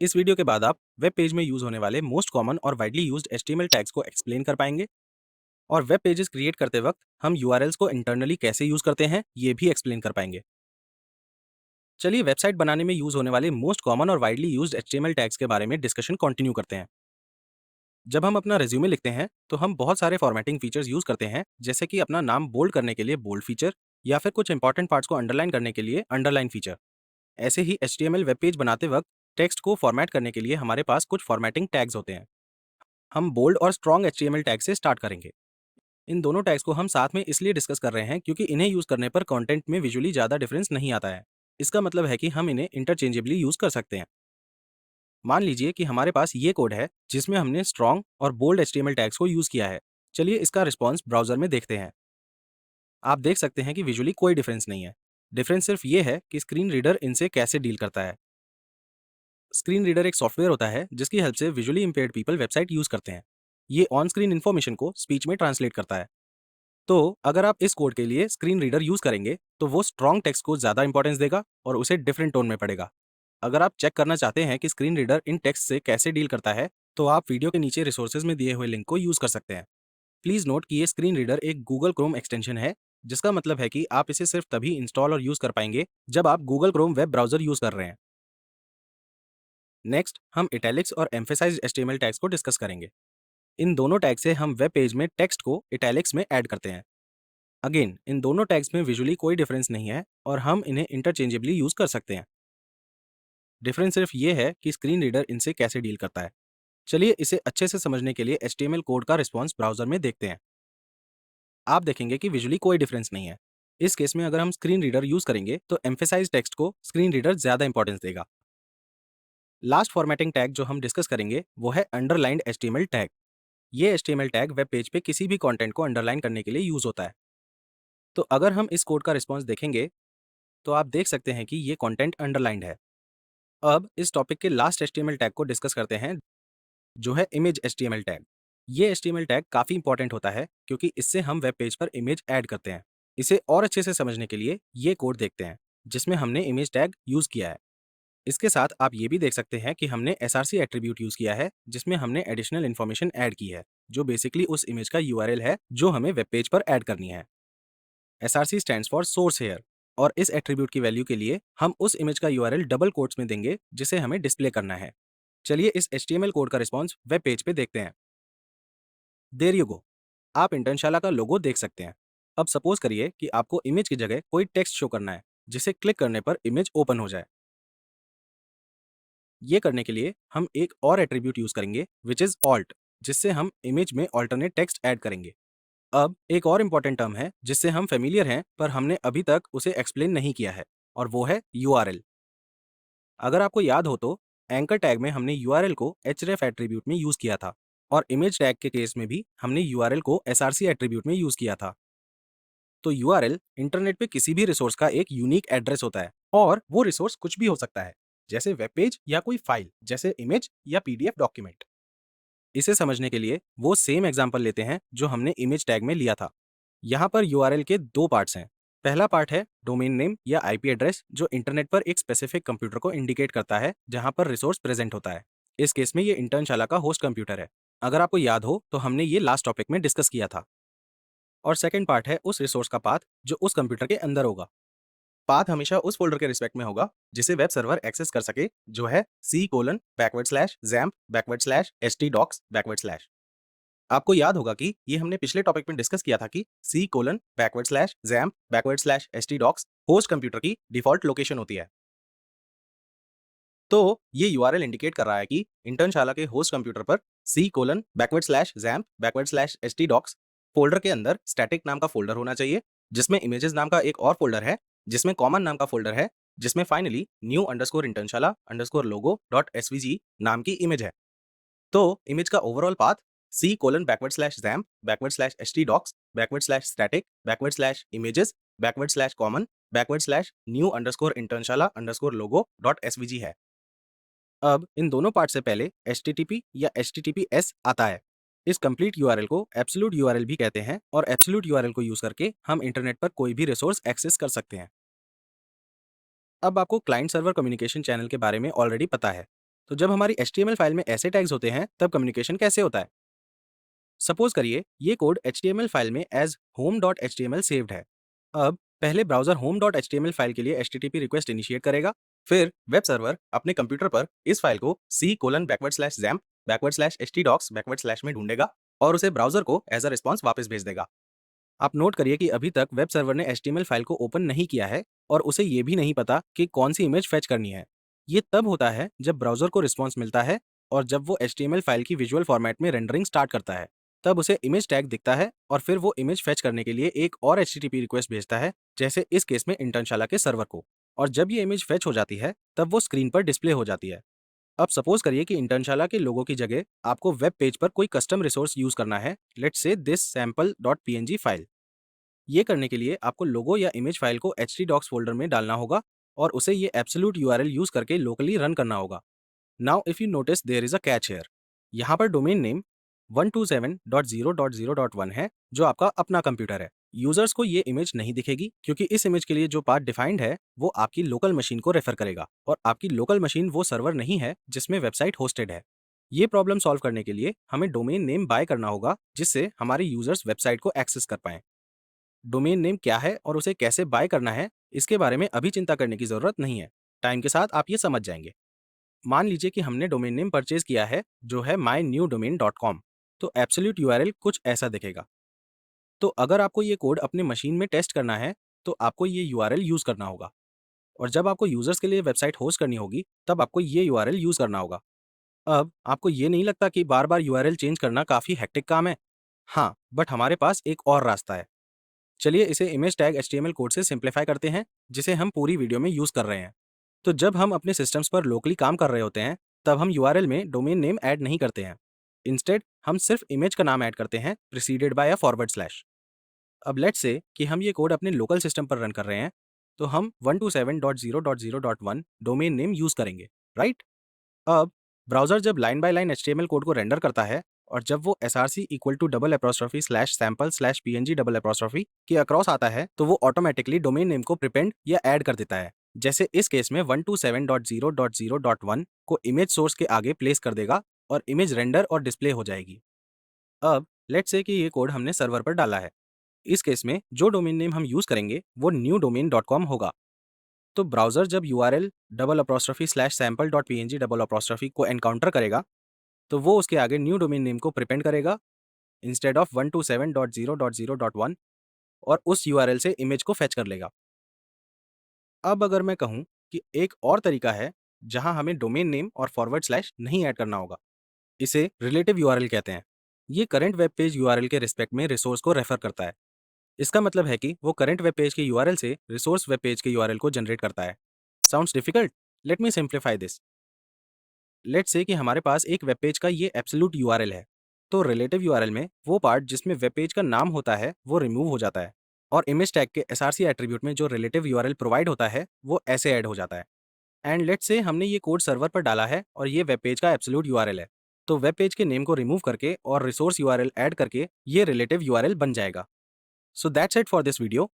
इस वीडियो के बाद आप वेब पेज में यूज होने वाले मोस्ट कॉमन और वाइडली यूज्ड HTML टैग्स को एक्सप्लेन कर पाएंगे और वेब पेजेस क्रिएट करते वक्त हम URLs को इंटरनली कैसे यूज करते हैं ये भी एक्सप्लेन कर पाएंगे। चलिए वेबसाइट बनाने में यूज होने वाले मोस्ट कॉमन और वाइडली यूज्ड HTML टैग्स के बारे में डिस्कशन कंटिन्यू करते हैं। जब हम अपना रेज्यूमे लिखते हैं तो हम बहुत सारे फॉर्मेटिंग फीचर्स यूज करते हैं, जैसे कि अपना नाम बोल्ड करने के लिए बोल्ड फीचर या फिर कुछ इंपॉर्टेंट पार्ट्स को अंडरलाइन करने के लिए अंडरलाइन फीचर। ऐसे ही HTML वेब पेज बनाते वक्त टेक्स्ट को फॉर्मेट करने के लिए हमारे पास कुछ फॉर्मेटिंग टैग्स होते हैं। हम बोल्ड और स्ट्रॉन्ग HTML टैग से स्टार्ट करेंगे। इन दोनों टैग्स को हम साथ में इसलिए डिस्कस कर रहे हैं क्योंकि इन्हें यूज करने पर कंटेंट में विजुअली ज़्यादा डिफरेंस नहीं आता है। इसका मतलब है कि हम इन्हें इंटरचेंजेबली यूज कर सकते हैं। मान लीजिए कि हमारे पास ये कोड है जिसमें हमने स्ट्रॉन्ग और बोल्ड HTML टैग्स को यूज किया है। चलिए इसका रिस्पॉन्स ब्राउजर में देखते हैं। आप देख सकते हैं कि विजुअली कोई डिफरेंस नहीं है। डिफरेंस सिर्फ ये है कि स्क्रीन रीडर इनसे कैसे डील करता है। स्क्रीन रीडर एक सॉफ्टवेयर होता है जिसकी हेल्प से visually impaired people website use करते हैं। ये ऑन स्क्रीन इन्फॉर्मेशन को स्पीच में ट्रांसलेट करता है। तो अगर आप इस कोड के लिए स्क्रीन रीडर यूज करेंगे तो वो स्ट्रॉन्ग टेक्स्ट को ज़्यादा इंपॉर्टेंस देगा और उसे डिफरेंट टोन में पढ़ेगा। अगर आप चेक करना चाहते हैं कि स्क्रीन रीडर इन टेक्स्ट से कैसे डील करता है तो आप वीडियो के नीचे रिसोर्सेज में दिए हुए लिंक को यूज कर सकते हैं। प्लीज़ नोट कि ये स्क्रीन रीडर एक गूगल क्रोम एक्सटेंशन है, जिसका मतलब है कि आप इसे सिर्फ तभी इंस्टॉल और यूज कर पाएंगे जब आप Google Chrome web browser use कर रहे हैं। नेक्स्ट हम इटैलिक्स और एम्फेसाइज्ड HTML टैग्स को डिस्कस करेंगे। इन दोनों टैग से हम वेब पेज में टेक्स्ट को इटैलिक्स में ऐड करते हैं। अगेन इन दोनों टैग्स में विजुअली कोई डिफरेंस नहीं है और हम इन्हें इंटरचेंजेबली यूज कर सकते हैं। डिफरेंस सिर्फ ये है कि स्क्रीन रीडर इनसे कैसे डील करता है। चलिए इसे अच्छे से समझने के लिए HTML कोड का रिस्पॉन्स ब्राउजर में देखते हैं। आप देखेंगे कि विजुअली कोई डिफरेंस नहीं है। इस केस में अगर हम स्क्रीन रीडर यूज करेंगे तो एम्फेसाइज टेक्स्ट को स्क्रीन रीडर ज्यादा इंपॉर्टेंस देगा। लास्ट फॉर्मेटिंग टैग जो हम डिस्कस करेंगे वो है अंडरलाइंड HTML टैग। ये HTML टैग वेब पेज पे किसी भी कंटेंट को अंडरलाइन करने के लिए यूज होता है। तो अगर हम इस कोड का रिस्पॉन्स देखेंगे तो आप देख सकते हैं कि ये कंटेंट अंडरलाइंड है। अब इस टॉपिक के लास्ट HTML टैग को डिस्कस करते हैं, जो है इमेज HTML टैग। ये HTML टैग काफ़ी इंपॉर्टेंट होता है क्योंकि इससे हम वेब पेज पर इमेज ऐड करते हैं। इसे और अच्छे से समझने के लिए ये कोड देखते हैं जिसमें हमने इमेज टैग यूज़ किया है। इसके साथ आप ये भी देख सकते हैं कि हमने src एट्रीब्यूट यूज़ किया है जिसमें हमने एडिशनल इन्फॉर्मेशन ऐड की है, जो बेसिकली उस इमेज का URL है जो हमें वेब पेज पर ऐड करनी है। src stands for source here और इस एट्रीब्यूट की वैल्यू के लिए हम उस इमेज का URL डबल कोट्स में देंगे जिसे हमें डिस्प्ले करना है। चलिए इस HTML कोड का रिस्पॉन्स वेब पेज पे देखते हैं। देयर यू गो, आप इंटर्नशाला का लोगो देख सकते हैं। अब सपोज करिए कि आपको इमेज की जगह कोई टेक्स्ट शो करना है जिसे क्लिक करने पर इमेज ओपन हो जाए। ये करने के लिए हम एक और एट्रीब्यूट यूज करेंगे विच इज ऑल्ट, जिससे हम इमेज में ऑल्टरनेट टेक्स्ट ऐड करेंगे। अब एक और इंपॉर्टेंट टर्म है जिससे हम फेमिलियर हैं पर हमने अभी तक उसे एक्सप्लेन नहीं किया है और वो है URL। अगर आपको याद हो तो एंकर टैग में हमने URL को href एट्रीब्यूट में यूज किया था और इमेज टैग के केस में भी हमने URL को src एट्रीब्यूट में यूज किया था। तो URL इंटरनेट पे किसी भी रिसोर्स का एक यूनिक एड्रेस होता है और वो रिसोर्स कुछ भी हो सकता है, जैसे वेब पेज या कोई फाइल जैसे इमेज या PDF डॉक्यूमेंट। इसे समझने के लिए वो सेम एग्जांपल लेते हैं जो हमने इमेज टैग में लिया था। यहाँ पर URL के दो पार्ट्स हैं। पहला पार्ट है डोमेन नेम या IP एड्रेस, जो इंटरनेट पर एक स्पेसिफिक कंप्यूटर को इंडिकेट करता है जहाँ पर रिसोर्स प्रेजेंट होता है। इस केस में ये इंटर्नशाला का होस्ट कंप्यूटर है। अगर आपको याद हो तो हमने ये लास्ट टॉपिक में डिस्कस किया था। और सेकंड पार्ट है उस रिसोर्स का पाथ जो उस कंप्यूटर के अंदर होगा। पाथ हमेशा उस फोल्डर के रिस्पेक्ट में होगा जिसे वेब सर्वर एक्सेस कर सके, जो है c:\xampp/htdocs/। आपको याद होगा कि ये हमने पिछले टॉपिक में डिस्कस किया था कि c:\xampp/htdocs होस्ट कंप्यूटर की डिफॉल्ट लोकेशन होती है। तो ये URL इंडिकेट कर रहा है कि इंटर्नशाला के होस्ट कंप्यूटर पर c:\zamp/htdocs फोल्डर के अंदर स्टैटिक नाम का फोल्डर होना चाहिए, जिसमें इमेजेस नाम का एक और फोल्डर है, जिसमें कॉमन नाम का फोल्डर है, जिसमें फाइनली new_internashala_logo.svg नाम की इमेज है। तो इमेज का ओवरऑल पाथ c:\zamp/static/static/images/static/new_internashala_logo.svg है। अब इन दोनों पार्ट से पहले HTTP या HTTPS आता है। इस कंप्लीट URL को एब्सोल्यूट URL भी कहते हैं और एब्सोल्यूट URL को यूज करके हम इंटरनेट पर कोई भी रिसोर्स एक्सेस कर सकते हैं। अब आपको क्लाइंट सर्वर कम्युनिकेशन चैनल के बारे में ऑलरेडी पता है, तो जब हमारी HTML फाइल में ऐसे टैग्स होते हैं तब कम्युनिकेशन कैसे होता है? सपोज करिए ये कोड HTML फाइल में एज home.html सेव्ड है। अब पहले ब्राउजर home.html फाइल के लिए HTTP रिक्वेस्ट इनिशिएट करेगा। फिर वेब सर्वर अपने कंप्यूटर पर इस फाइल को c:\XAMPP/htdocs/ में ढूंढेगा और उसे ब्राउजर को एज अ रिस्पॉन्स वापस भेज देगा। आप नोट करिए कि अभी तक वेब सर्वर ने HTML फाइल को ओपन नहीं किया है और उसे ये भी नहीं पता कि कौन सी इमेज फेच करनी है। ये तब होता है जब ब्राउजर को रिस्पॉन्स मिलता है और जब वो HTML फाइल की विजुअल फॉर्मेट में रेंडरिंग स्टार्ट करता है, तब उसे इमेज टैग दिखता है और फिर वो इमेज फेच करने के लिए एक और HTTP रिक्वेस्ट भेजता है, जैसे इस केस में इंटर्नशाला के सर्वर को। और जब ये इमेज फेच हो जाती है तब वो स्क्रीन पर डिस्प्ले हो जाती है। अब सपोज करिए कि इंटर्नशाला के लोगों की जगह आपको वेब पेज पर कोई कस्टम रिसोर्स यूज करना है, let's say this sample.png file. ये करने के लिए आपको लोगो या इमेज फाइल को htdocs फोल्डर में डालना होगा और उसे ये एब्सोल्यूट URL यूज करके लोकली रन करना होगा। Now if you notice there is a catch here. यहाँ पर डोमेन नेम 127.0.0.1 है जो आपका अपना कंप्यूटर है। यूजर्स को ये इमेज नहीं दिखेगी क्योंकि इस इमेज के लिए जो पाथ डिफाइंड है वो आपकी लोकल मशीन को रेफर करेगा और आपकी लोकल मशीन वो सर्वर नहीं है जिसमें वेबसाइट होस्टेड है। ये प्रॉब्लम सॉल्व करने के लिए हमें डोमेन नेम बाय करना होगा जिससे हमारे यूजर्स वेबसाइट को एक्सेस कर पाएं। डोमेन नेम क्या है और उसे कैसे बाय करना है, इसके बारे में अभी चिंता करने की ज़रूरत नहीं है। टाइम के साथ आप ये समझ जाएंगे। मान लीजिए कि हमने डोमेन नेम परचेज किया है जो है mynewdomain.com। तो एब्सोल्यूट URL कुछ ऐसा दिखेगा। तो अगर आपको ये कोड अपने मशीन में टेस्ट करना है तो आपको ये URL यूज़ करना होगा और जब आपको यूज़र्स के लिए वेबसाइट होस्ट करनी होगी तब आपको ये URL यूज़ करना होगा। अब आपको ये नहीं लगता कि बार बार URL चेंज करना काफ़ी हेक्टिक काम है? हाँ, बट हमारे पास एक और रास्ता है। चलिए इसे इमेज टैग HTML कोड से सिंप्लीफाई करते हैं जिसे हम पूरी वीडियो में यूज़ कर रहे हैं। तो जब हम अपने सिस्टम्स पर लोकली काम कर रहे होते हैं तब हम URL में डोमेन नेम ऐड नहीं करते हैं। इंस्टेड हम सिर्फ इमेज का नाम ऐड करते हैं preceded by a forward slash. अब लेट्स से कि हम ये कोड अपने लोकल सिस्टम पर रन कर रहे हैं तो हम 127.0.0.1 डोमेन नेम यूज़ करेंगे, राइट? अब ब्राउज़र जब line by line HTML code को रेंडर करता है और जब वो src इक्वल टू $/sample/png के अक्रॉस आता है तो वो ऑटोमेटिकली डोमेन नेम को प्रिपेंड या ऐड कर देता है। जैसे इस केस में 127.0.0.1 को इमेज सोर्स के आगे प्लेस कर देगा और इमेज रेंडर और डिस्प्ले हो जाएगी। अब लेट्स से कि ये कोड हमने सर्वर पर डाला है। इस केस में जो डोमेन नेम हम यूज़ करेंगे वो newdomain.com होगा। तो ब्राउज़र जब URL $/sample.png को एनकाउंटर करेगा तो वो उसके आगे न्यू डोमेन नेम को प्रिपेंड करेगा इंस्टेड ऑफ 127.0.0.1 और उस URL से इमेज को फेच कर लेगा। अब अगर मैं कहूँ कि एक और तरीका है जहाँ हमें डोमेन नेम और फॉरवर्ड स्लैश नहीं ऐड करना होगा, इसे रिलेटिव URL कहते हैं। ये करंट वेब पेज URL के रिस्पेक्ट में रिसोर्स को रेफर करता है। इसका मतलब है कि वो करंट वेब पेज के URL से रिसोर्स वेब पेज के URL को जनरेट करता है। Sounds difficult? Let me simplify this. Let's say कि हमारे पास एक वेब पेज का ये एब्सोल्यूट URL है। तो रिलेटिव URL में वो पार्ट जिसमें वेब पेज का नाम होता है वो रिमूव हो जाता है और इमेज टैग के src एट्रीब्यूट में जो रिलेटिव URL प्रोवाइड होता है वो ऐसे ऐड हो जाता है। एंड लेट्स से हमने ये कोड सर्वर पर डाला है और ये वेब पेज का एब्सोल्यूट URL है। तो वेब पेज के नेम को रिमूव करके और रिसोर्स URL ऐड करके ये रिलेटिव URL बन जाएगा। So that's it for this video.